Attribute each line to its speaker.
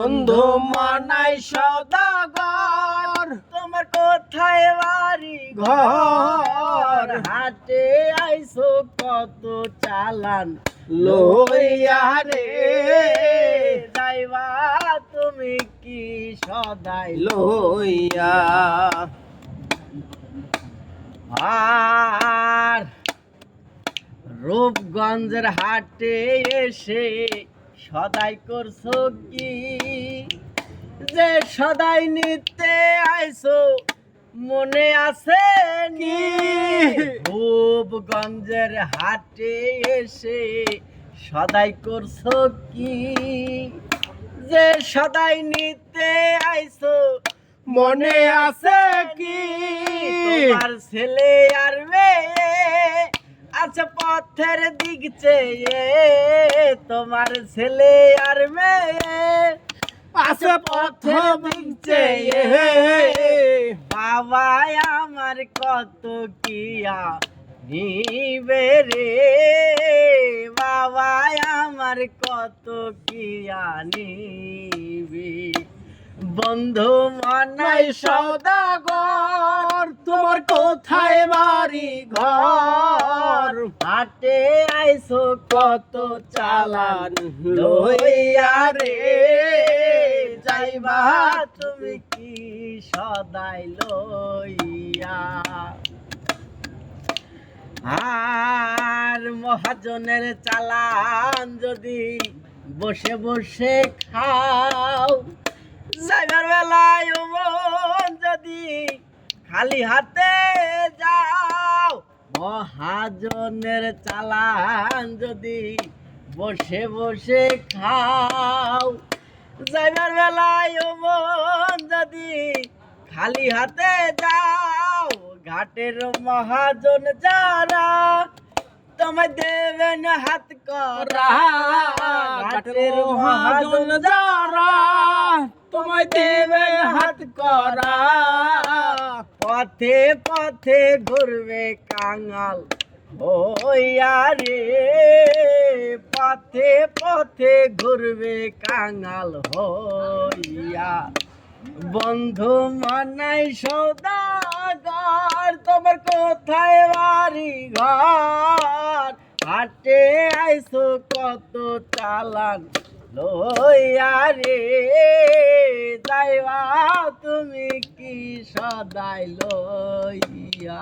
Speaker 1: বন্ধু মানাই সদাগর,
Speaker 2: তোমার কোথায় বাড়ি
Speaker 1: ঘর
Speaker 2: হাটে আইসো কত চালান
Speaker 1: লইয়া রে
Speaker 2: যাইবা তুমি কি সদাই
Speaker 1: লইয়া।
Speaker 2: আর রূপগঞ্জের হাটে এসে সদাই করছো কি, যে সদাই নিতে আইছো মনে আছে নি? রূপগঞ্জের হাটে এসে সদাই করছো কি, যে সদাই নিতে আইছো
Speaker 1: মনে আছে কি?
Speaker 2: তোমার ছেলে আর মেয়ে আচ্ছা পথের দিক চেয়ে, তোমার ছেলে আর মেয়ে
Speaker 1: আছে পথের দিক চেয়ে।
Speaker 2: বাবা আমার কত কিয়া নিবে রে, বাবা আমার কত কিয়া নিবে। বন্ধু মানাই
Speaker 1: সদাগর, তোমার কোথায় বাড়ি ঘর
Speaker 2: হাটে আইসো কত চালান লইয়া রে যাইবা তুমি কি সদাই লইয়া। আর মহাজনের চালান যদি বসে বসে খাও, যাইবার বেলায় মন যদি খালি হাতে যাও, মহাজনের চালান যদি বসে বসে খাও, যাইবার বেলায় মন যদি খালি হাতে যাও, ঘাটের মহাজন যারা তোমায় দেবেন হাত করা,
Speaker 1: ঘাটের মহাজন যারা তোমায় দেবে হাত করা।
Speaker 2: পথে পথে ঘুরবে কাঙাল হইয়া রে, পথে পথে ঘুরবে কাঙাল হইয়া। বন্ধু মানাই সদাগর, তোমার কোথায় বাড়ি ঘর হাটে আইসো কত চালান লইয়া রে যাইবা তুমি কি সদাই লইয়া।